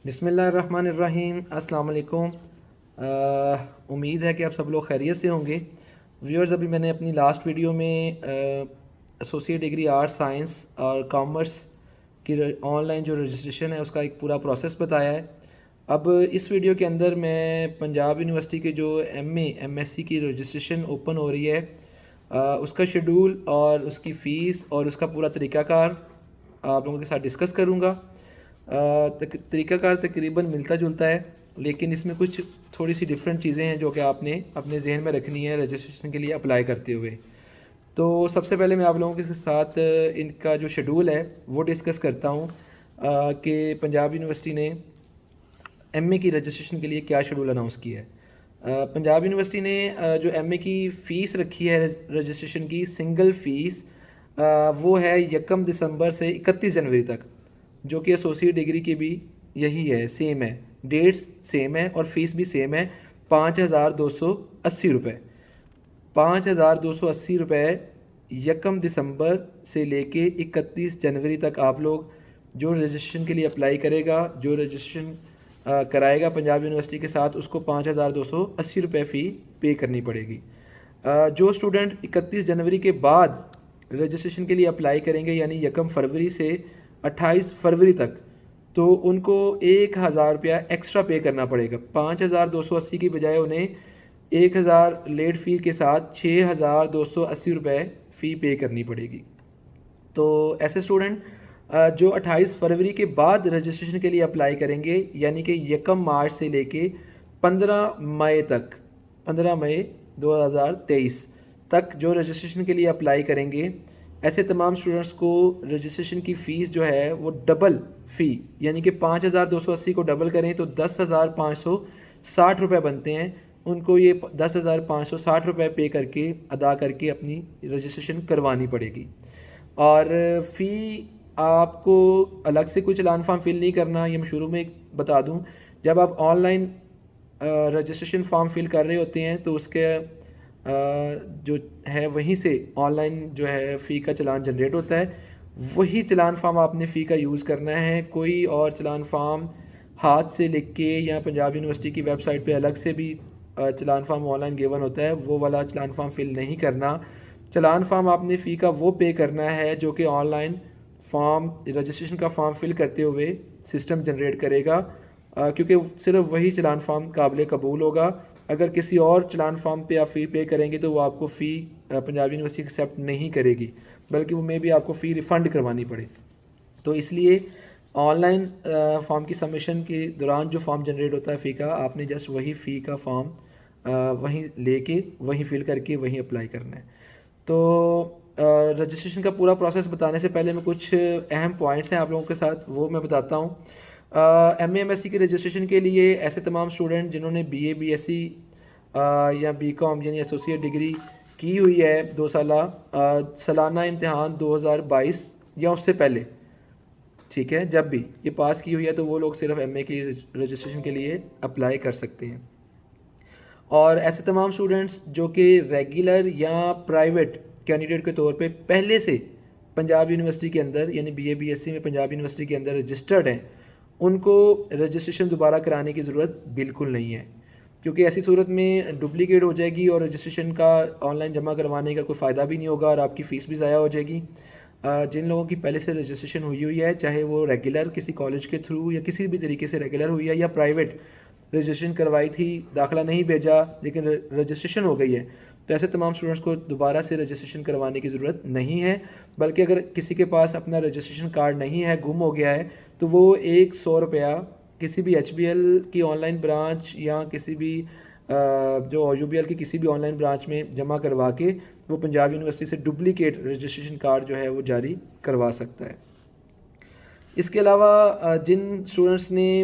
بسم اللہ الرحمن الرحیم، السلام علیکم۔ امید ہے کہ آپ سب لوگ خیریت سے ہوں گے۔ ویورز، ابھی میں نے اپنی لاسٹ ویڈیو میں ایسوسیٹ ڈگری آرٹس سائنس اور کامرس کی آن لائن جو رجسٹریشن ہے اس کا ایک پورا پروسیس بتایا ہے۔ اب اس ویڈیو کے اندر میں پنجاب یونیورسٹی کے جو ایم ایس سی کی رجسٹریشن اوپن ہو رہی ہے اس کا شیڈول اور اس کی فیس اور اس کا پورا طریقہ کار آپ لوگوں کے ساتھ ڈسکس کروں گا۔ طریقہ کار تقریباً ملتا جلتا ہے، لیکن اس میں کچھ تھوڑی سی ڈفرینٹ چیزیں ہیں جو کہ آپ نے اپنے ذہن میں رکھنی ہے رجسٹریشن کے لیے اپلائی کرتے ہوئے۔ تو سب سے پہلے میں آپ لوگوں کے ساتھ ان کا جو شیڈول ہے وہ ڈسکس کرتا ہوں کہ پنجاب یونیورسٹی نے ایم اے کی رجسٹریشن کے لیے کیا شیڈول اناؤنس کیا ہے۔ پنجاب یونیورسٹی نے جو ایم اے کی فیس رکھی ہے رجسٹریشن کی سنگل فیس، وہ ہے 1 دسمبر سے 31 جنوری تک، جو کہ ایسوسیٹ ڈگری کی بھی یہی ہے، سیم ہے، ڈیٹس سیم ہے اور فیس بھی سیم ہے، 5,280 روپے۔ 5,280 روپے 1 دسمبر سے لے کے 31 جنوری تک آپ لوگ جو رجسٹریشن کے لیے اپلائی کرے گا، جو رجسٹریشن کرائے گا پنجاب یونیورسٹی کے ساتھ، اس کو 5,280 روپے فی پے کرنی پڑے گی۔ جو اسٹوڈنٹ 31 جنوری کے بعد رجسٹریشن کے لیے اپلائی کریں گے، یعنی 1 فروری سے 28 فروری تک، تو ان کو 1,000 روپیہ ایکسٹرا پے کرنا پڑے گا۔ 5,280 کی بجائے انہیں 1,000 لیٹ فی کے ساتھ 6,280 روپے فی پے کرنی پڑے گی۔ تو ایسے اسٹوڈنٹ جو 28 فروری کے بعد رجسٹریشن کے لیے اپلائی کریں گے، یعنی کہ 1 مارچ سے لے کے 15 مئی تک، 15 مئی 2023 تک جو رجسٹریشن کے لیے اپلائی کریں گے، ایسے تمام اسٹوڈنٹس کو رجسٹریشن کی فیس جو ہے وہ ڈبل فی، یعنی کہ 5,280 کو ڈبل کریں تو 10,560 روپے بنتے ہیں۔ ان کو یہ 10,560 روپے پے کر کے ادا کر کے اپنی رجسٹریشن کروانی پڑے گی۔ اور فی آپ کو الگ سے کوئی چلان فارم فل نہیں کرنا، یہ میں شروع میں بتا دوں۔ جب آپ on line registration form fill کر رہے ہوتے ہیں تو اس کے جو ہے وہیں سے آن لائن جو ہے فی کا چلان جنریٹ ہوتا ہے، وہی چلان فارم آپ نے فی کا یوز کرنا ہے۔ کوئی اور چلان فارم ہاتھ سے لکھ کے یا پنجاب یونیورسٹی کی ویب سائٹ پہ الگ سے بھی چلان فارم آن لائن گیون ہوتا ہے، وہ والا چلان فارم فل نہیں کرنا۔ چلان فارم آپ نے فی کا وہ پے کرنا ہے جو کہ آن لائن فارم رجسٹریشن کا فارم فل کرتے ہوئے سسٹم جنریٹ کرے گا، کیونکہ صرف وہی چلان فارم قابل قبول ہوگا۔ اگر کسی اور چلان فارم پہ آپ فی پے کریں گے تو وہ آپ کو فی پنجاب یونیورسٹی ایکسیپٹ نہیں کرے گی، بلکہ وہ میں بھی آپ کو فی ریفنڈ کروانی پڑے۔ تو اس لیے آن لائن فارم کی سبمیشن کے دوران جو فارم جنریٹ ہوتا ہے فی کا، آپ نے جسٹ وہی فی کا فارم وہیں لے کے وہیں فل کر کے وہیں اپلائی کرنا ہے۔ تو رجسٹریشن کا پورا پروسیس بتانے سے پہلے میں کچھ اہم پوائنٹس ہیں آپ لوگوں کے ساتھ وہ میں بتاتا ہوں۔ ایم ایس سی کی رجسٹریشن کے لیے ایسے تمام اسٹوڈنٹ جنہوں نے B A B S C یا بی کام یعنی ایسوسیٹ ڈگری کی ہوئی ہے 2 سالہ، سالانہ امتحان 2022 یا اس سے پہلے، ٹھیک ہے، جب بھی یہ پاس کی ہوئی ہے تو وہ لوگ صرف ایم اے کی رجسٹریشن کے لیے اپلائی کر سکتے ہیں۔ اور ایسے تمام اسٹوڈنٹس جو کہ ریگولر یا پرائیویٹ کینڈیڈیٹ کے طور پہ پہلے سے پنجاب یونیورسٹی کے اندر یعنی B A B S C میں پنجاب یونیورسٹی کے اندر رجسٹرڈ ہیں، ان کو رجسٹریشن دوبارہ کرانے کی ضرورت بالکل نہیں ہے، کیونکہ ایسی صورت میں ڈپلیکیٹ ہو جائے گی اور رجسٹریشن کا آن لائن جمع کروانے کا کوئی فائدہ بھی نہیں ہوگا اور آپ کی فیس بھی ضائع ہو جائے گی۔ جن لوگوں کی پہلے سے رجسٹریشن ہوئی ہے، چاہے وہ ریگولر کسی کالج کے تھرو یا کسی بھی طریقے سے ریگولر ہوئی ہے یا پرائیویٹ رجسٹریشن کروائی تھی، داخلہ نہیں بھیجا لیکن رجسٹریشن ہو گئی ہے، تو ایسے تمام اسٹوڈنٹس کو دوبارہ سے رجسٹریشن کروانے کی ضرورت نہیں ہے۔ بلکہ اگر کسی کے پاس اپنا رجسٹریشن کارڈ نہیں ہے، گم ہو گیا ہے، تو وہ 100 روپیہ کسی بھی ایچ بی ایل کی آن لائن برانچ یا کسی بھی جو یو بی ایل کی کسی بھی آن لائن برانچ میں جمع کروا کے وہ پنجاب یونیورسٹی سے ڈپلیکیٹ رجسٹریشن کارڈ جو ہے وہ جاری کروا سکتا ہے۔ اس کے علاوہ جن اسٹوڈنٹس نے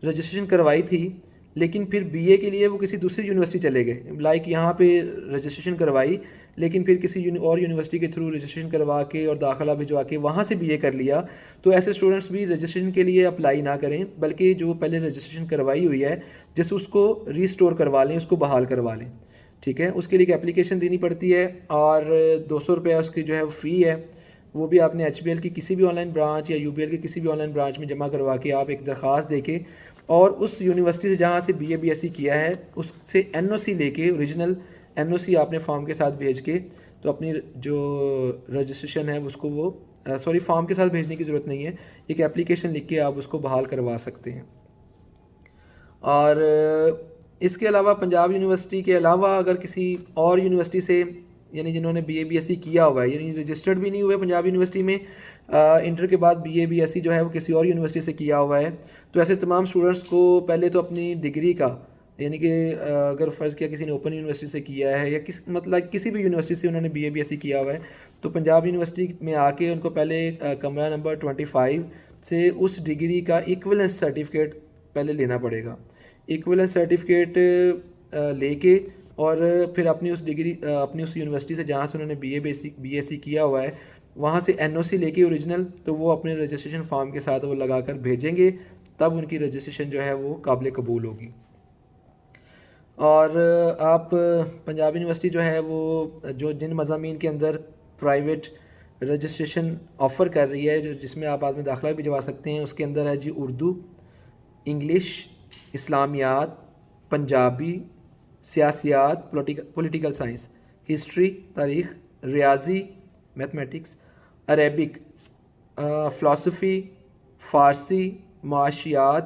رجسٹریشن کروائی تھی لیکن پھر بی اے کے لیے وہ کسی دوسری یونیورسٹی چلے گئے، لائک یہاں پہ رجسٹریشن کروائی لیکن پھر کسی اور یونیورسٹی کے تھرو رجسٹریشن کروا کے اور داخلہ بھجوا کے وہاں سے بی اے کر لیا، تو ایسے اسٹوڈنٹس بھی رجسٹریشن کے لیے اپلائی نہ کریں، بلکہ جو پہلے رجسٹریشن کروائی ہوئی ہے جس اس کو ریسٹور کروا لیں، اس کو بحال کروا لیں، ٹھیک ہے۔ اس کے لیے ایک اپلیکیشن دینی پڑتی ہے اور 200 روپیہ اس کی جو ہے فی ہے۔ وہ بھی آپ نے HBL کی کسی بھی آن لائن برانچ یا UBL کی کسی بھی آن لائن برانچ میں جمع کروا کے آپ ایک درخواست دے کے اور اس یونیورسٹی سے جہاں سے BA BSc کیا ہے اس سے NOC لے کے اوریجنل NOC آپ نے فارم کے ساتھ بھیج کے تو اپنی جو رجسٹریشن ہے اس کو وہ فارم کے ساتھ بھیجنے کی ضرورت نہیں ہے، ایک اپلیکیشن لکھ کے آپ اس کو بحال کروا سکتے ہیں۔ اور اس کے علاوہ پنجاب یونیورسٹی کے علاوہ اگر کسی اور یونیورسٹی سے یعنی جنہوں نے BA BSc کیا ہوا ہے یعنی رجسٹرڈ بھی نہیں ہوئے پنجاب یونیورسٹی میں، انٹر کے بعد BA BSc جو ہے وہ کسی اور یونیورسٹی سے کیا ہوا ہے، تو ایسے تمام اسٹوڈنٹس کو پہلے تو اپنی ڈگری کا یعنی کہ اگر فرض کیا کسی نے اوپن یونیورسٹی سے کیا ہے یا مطلب کسی بھی یونیورسٹی سے انہوں نے BA BSc کیا ہوا ہے تو پنجاب یونیورسٹی میں آ کے ان کو پہلے کمرہ نمبر 25 سے اس ڈگری کا ایکویلنس سرٹیفکیٹ پہلے لینا پڑے گا۔ ایکویلنس سرٹیفکیٹ لے کے اور پھر اپنی اس ڈگری اپنی اس یونیورسٹی سے جہاں سے انہوں نے BA BSc کیا ہوا ہے وہاں سے NOC لے کے اوریجنل تو وہ اپنے رجسٹریشن فارم کے ساتھ وہ لگا کر بھیجیں گے، تب ان کی رجسٹریشن جو ہے وہ قابل قبول ہوگی۔ اور آپ پنجاب یونیورسٹی جو ہے وہ جن مضامین کے اندر پرائیویٹ رجسٹریشن آفر کر رہی ہے جس میں آپ آدمی داخلہ بھی بھجوا سکتے ہیں، اس کے اندر ہے جی اردو، انگلش، اسلامیات، پنجابی، سیاسیات، پولیٹیکل سائنس، ہسٹری تاریخ، ریاضی میتھمیٹکس، عربک، فلاسفی، فارسی، معاشیات،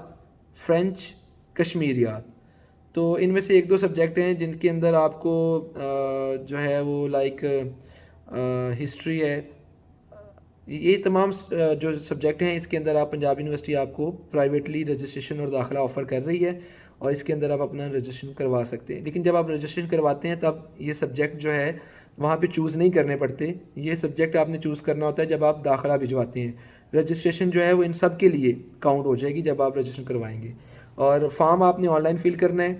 فرینچ، کشمیریات۔ تو ان میں سے ایک دو سبجیکٹ ہیں جن کے اندر آپ کو جو ہے وہ لائک ہسٹری ہے، یہ تمام جو سبجیکٹ ہیں اس کے اندر آپ پنجاب یونیورسٹی آپ کو پرائیویٹلی رجسٹریشن اور داخلہ آفر کر رہی ہے اور اس کے اندر آپ اپنا رجسٹریشن کروا سکتے ہیں، لیکن جب آپ رجسٹریشن کرواتے ہیں تب یہ سبجیکٹ جو ہے وہاں پہ چوز نہیں کرنے پڑتے، یہ سبجیکٹ آپ نے چوز کرنا ہوتا ہے جب آپ داخلہ بھجواتے ہیں۔ رجسٹریشن جو ہے وہ ان سب کے لیے کاؤنٹ ہو جائے گی جب آپ رجسٹریشن کروائیں گے، اور فارم آپ نے آن لائن فل کرنا ہے۔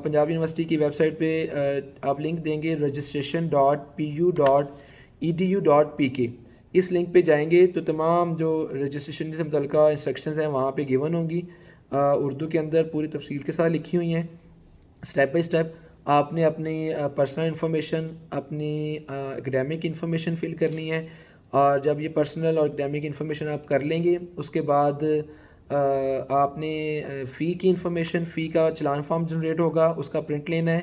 پنجاب یونیورسٹی کی ویب سائٹ پہ آپ لنک دیں گے registration.pu.edu.pk، اس لنک پہ جائیں گے تو تمام جو رجسٹریشن سے متعلقہ انسٹرکشنز ہیں وہاں پہ گیون ہوں گی، اردو کے اندر پوری تفصیل کے ساتھ لکھی ہوئی ہیں، سٹیپ بائی سٹیپ آپ نے اپنی پرسنل انفارمیشن، اپنی اکیڈیمک انفارمیشن فل کرنی ہے، اور جب یہ پرسنل اور اکیڈیمک انفارمیشن آپ کر لیں گے اس کے بعد آپ نے فی کی انفارمیشن، فی کا چلان فارم جنریٹ ہوگا، اس کا پرنٹ لینا ہے،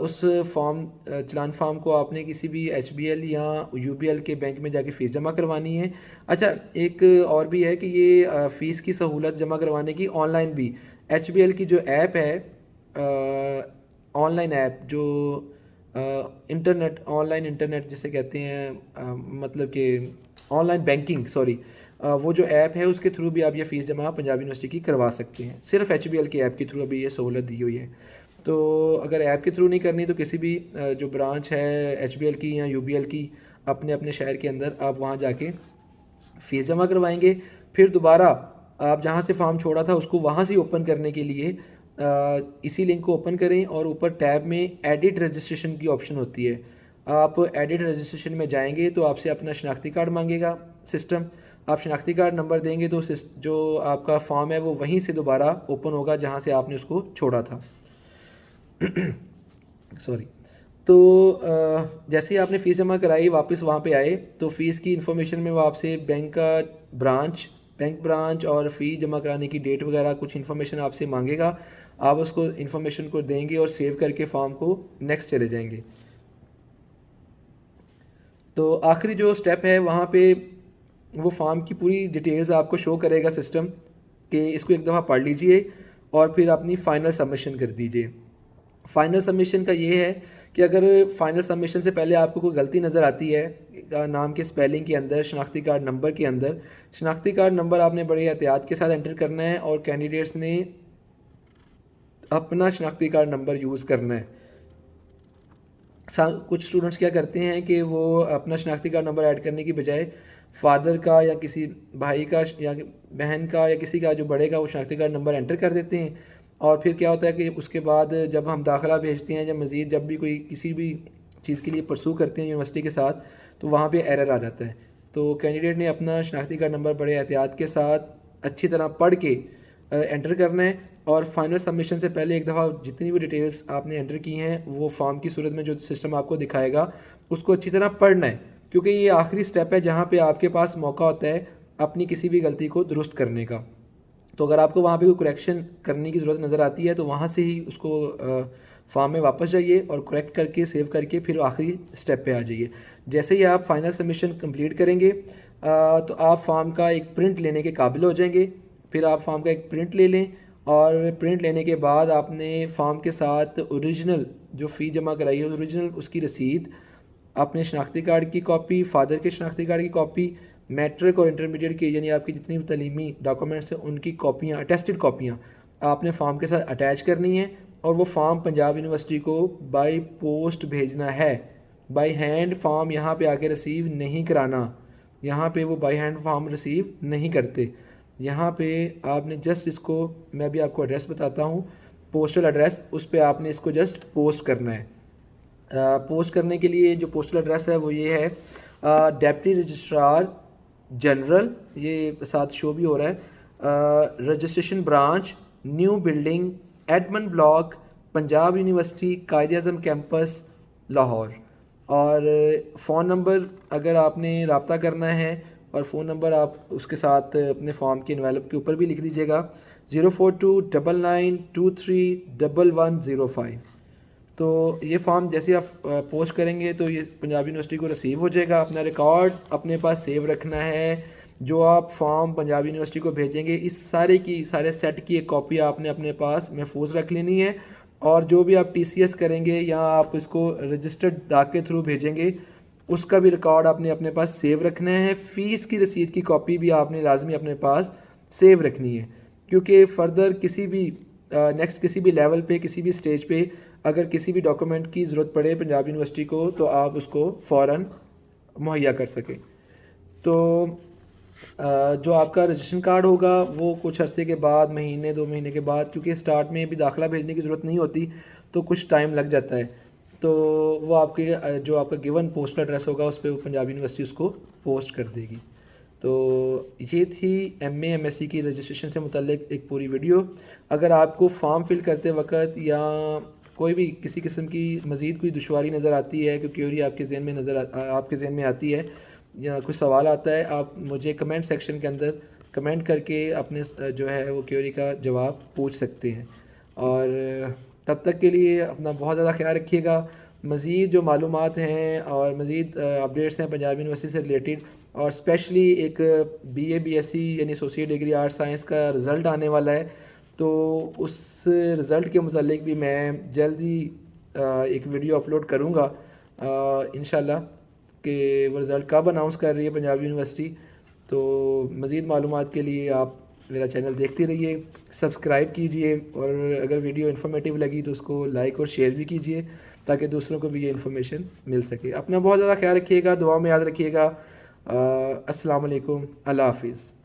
اس فارم چلان فارم کو آپ نے کسی بھی HBL یا UBL کے بینک میں جا کے فیس جمع کروانی ہے۔ اچھا ایک اور بھی ہے کہ یہ فیس کی سہولت جمع کروانے کی آن لائن بھی HBL کی جو ایپ ہے، آن لائن ایپ جو انٹرنیٹ آن لائن انٹرنیٹ جسے کہتے ہیں مطلب کہ آن لائن بینکنگ وہ جو ایپ ہے اس کے تھرو بھی آپ یہ فیس جمع پنجاب یونیورسٹی کی کروا سکتے ہیں، صرف HBL کے ایپ کے تھرو ابھی یہ سہولت دی ہوئی ہے۔ تو اگر ایپ کے تھرو نہیں کرنی تو کسی بھی جو برانچ ہے HBL کی یا UBL کی اپنے اپنے شہر کے اندر آپ وہاں جا کے فیس جمع کروائیں گے، پھر دوبارہ آپ جہاں سے فارم چھوڑا تھا اس کو وہاں سے اوپن کرنے کے لیے اسی لنک کو اوپن کریں اور اوپر ٹیب میں ایڈٹ رجسٹریشن کی آپشن ہوتی ہے، آپ ایڈٹ رجسٹریشن میں جائیں گے تو آپ سے اپنا شناختی کارڈ مانگے گا سسٹم، آپ شناختی کارڈ نمبر دیں گے تو جو آپ کا فارم ہے وہ وہیں سے دوبارہ اوپن ہوگا جہاں سے آپ نے اس کو چھوڑا تھا۔ سوری، تو جیسے ہی آپ نے فیس جمع کرائی واپس وہاں پہ آئے تو فیس کی انفارمیشن میں وہ آپ سے بینک کا بینک برانچ اور فی جمع کرانے کی ڈیٹ وغیرہ کچھ انفارمیشن آپ سے مانگے گا، آپ اس کو انفارمیشن کو دیں گے اور سیو کر کے فارم کو نیکسٹ چلے جائیں گے۔ تو آخری جو سٹیپ ہے وہاں پہ وہ فارم کی پوری ڈیٹیلز آپ کو شو کرے گا سسٹم کہ اس کو ایک دفعہ پڑھ لیجئے اور پھر اپنی فائنل سبمیشن کر دیجئے۔ فائنل سبمیشن کا یہ ہے کہ اگر فائنل سبمیشن سے پہلے آپ کو کوئی غلطی نظر آتی ہے نام کے سپیلنگ کے اندر، شناختی کارڈ نمبر کے اندر، شناختی کارڈ نمبر آپ نے بڑے احتیاط کے ساتھ انٹر کرنا ہے اور کینڈیڈیٹس نے اپنا شناختی کارڈ نمبر یوز کرنا ہے۔ کچھ اسٹوڈنٹس کیا کرتے ہیں کہ وہ اپنا شناختی کارڈ نمبر ایڈ کرنے کی بجائے فادر کا یا کسی بھائی کا یا بہن کا یا کسی کا جو بڑے کا وہ شناختی کارڈ نمبر انٹر کر دیتے ہیں، اور پھر کیا ہوتا ہے کہ اس کے بعد جب ہم داخلہ بھیجتے ہیں یا مزید جب بھی کوئی کسی بھی چیز کے لیے پرسو کرتے ہیں یونیورسٹی کے ساتھ تو وہاں پہ ایرر آ جاتا ہے۔ تو کینڈیڈیٹ نے اپنا شناختی کارڈ نمبر بڑے احتیاط کے ساتھ اچھی طرح پڑھ کے انٹر کرنا ہے، اور فائنل سبمیشن سے پہلے ایک دفعہ جتنی بھی ڈیٹیلز آپ نے انٹر کی ہیں وہ فارم کی صورت میں جو سسٹم آپ کو دکھائے گا اس کو اچھی طرح پڑھنا ہے، کیونکہ یہ آخری سٹیپ ہے جہاں پہ آپ کے پاس موقع ہوتا ہے اپنی کسی بھی غلطی کو درست کرنے کا. تو اگر آپ کو وہاں پہ کوئی کریکشن کرنے کی ضرورت نظر آتی ہے تو وہاں سے ہی اس کو فارم میں واپس جائیے اور کریکٹ کر کے سیو کر کے پھر آخری سٹیپ پہ آ جائیے. جیسے ہی آپ فائنل سبمیشن کمپلیٹ کریں گے تو آپ فارم کا ایک پرنٹ لینے کے قابل ہو جائیں گے. پھر آپ فارم کا ایک پرنٹ لے لیں اور پرنٹ لینے کے بعد آپ نے فارم کے ساتھ اوریجنل جو فی جمع کرائی ہے اوریجنل اس کی رسید، اپنے شناختی کارڈ کی کاپی، فادر کے شناختی کارڈ کی کاپی، میٹرک اور انٹرمیڈیٹ کی یعنی آپ کی جتنی بھی تعلیمی ڈاکومنٹس ہیں ان کی کاپیاں، اٹیسٹڈ کاپیاں آپ نے فارم کے ساتھ اٹیچ کرنی ہیں. اور وہ فارم پنجاب یونیورسٹی کو بائی پوسٹ بھیجنا ہے. بائی ہینڈ فارم یہاں پہ آ کے ریسیو نہیں کرانا. یہاں پہ وہ بائی ہینڈ فارم ریسیو نہیں کرتے. یہاں پہ آپ نے جسٹ اس کو، میں بھی آپ کو ایڈریس بتاتا ہوں، پوسٹل ایڈریس، اس پہ آپ نے اس کو جسٹ پوسٹ کرنا ہے. پوسٹ کرنے کے لیے جو پوسٹل ایڈریس ہے وہ یہ ہے، ڈیپٹی رجسٹرار جنرل، یہ ساتھ شو بھی ہو رہا ہے، registration branch, new building, admin block, Punjab university, Quaid Azam campus, Lahore. اور فون نمبر اگر آپ نے رابطہ کرنا ہے، اور فون نمبر آپ اس کے ساتھ اپنے فارم کے انویلپ کے اوپر بھی لکھ دیجیے گا، 04299231105. تو یہ فارم جیسے آپ پوسٹ کریں گے تو یہ پنجاب یونیورسٹی کو ریسیو ہو جائے گا. اپنا ریکارڈ اپنے پاس سیو رکھنا ہے. جو آپ فارم پنجاب یونیورسٹی کو بھیجیں گے اس سارے سیٹ کی ایک کاپی آپ نے اپنے پاس محفوظ رکھ لینی ہے. اور جو بھی آپ ٹی سی ایس کریں گے یا آپ اس کو رجسٹرڈ ڈاک کے تھرو بھیجیں گے اس کا بھی ریکارڈ آپ نے اپنے پاس سیو رکھنا ہے. فیس کی رسید کی کاپی بھی آپ نے لازمی اپنے پاس سیو رکھنی ہے. کیونکہ فردر کسی بھی نیکسٹ کسی بھی لیول پہ کسی بھی سٹیج پہ اگر کسی بھی ڈاکومنٹ کی ضرورت پڑے پنجاب یونیورسٹی کو تو آپ اس کو فوراً مہیا کر سکیں. تو جو آپ کا رجسٹریشن کارڈ ہوگا وہ کچھ عرصے کے بعد، مہینے 2 مہینے کے بعد، کیونکہ اسٹارٹ میں بھی داخلہ بھیجنے کی ضرورت نہیں ہوتی تو کچھ ٹائم لگ جاتا ہے، تو وہ آپ کے جو آپ کا گیون پوسٹل ایڈریس ہوگا اس پہ وہ پنجاب یونیورسٹی اس کو پوسٹ کر دے گی. تو یہ تھی M A M S C کی رجسٹریشن سے متعلق ایک پوری ویڈیو. اگر آپ کو فارم فل کرتے وقت یا کوئی بھی کسی قسم کی مزید کوئی دشواری نظر آتی ہے، کوئی کیوری آپ کے ذہن میں آتی ہے یا کوئی سوال آتا ہے، آپ مجھے کمنٹ سیکشن کے اندر کمنٹ کر کے اپنے جو ہے وہ کیوری کا جواب پوچھ سکتے ہیں. اور تب تک کے لیے اپنا بہت زیادہ خیال رکھیے گا. مزید جو معلومات ہیں اور مزید اپڈیٹس ہیں پنجاب یونیورسٹی سے ریلیٹڈ، اور اسپیشلی ایک B A B S C یعنی ایسوسیٹ ڈگری آرٹ سائنس کا رزلٹ آنے والا ہے، تو اس رزلٹ کے متعلق بھی میں جلد ہی ایک ویڈیو اپلوڈ کروں گا انشاءاللہ، کہ وہ رزلٹ کب اناؤنس کر رہی ہے پنجاب یونیورسٹی. تو مزید معلومات کے لیے آپ میرا چینل دیکھتے رہیے، سبسکرائب کیجئے، اور اگر ویڈیو انفارمیٹیو لگی تو اس کو لائک اور شیئر بھی کیجئے تاکہ دوسروں کو بھی یہ انفارمیشن مل سکے. اپنا بہت زیادہ خیال رکھیے گا، دعا میں یاد رکھیے گا. السلام علیکم، اللہ حافظ.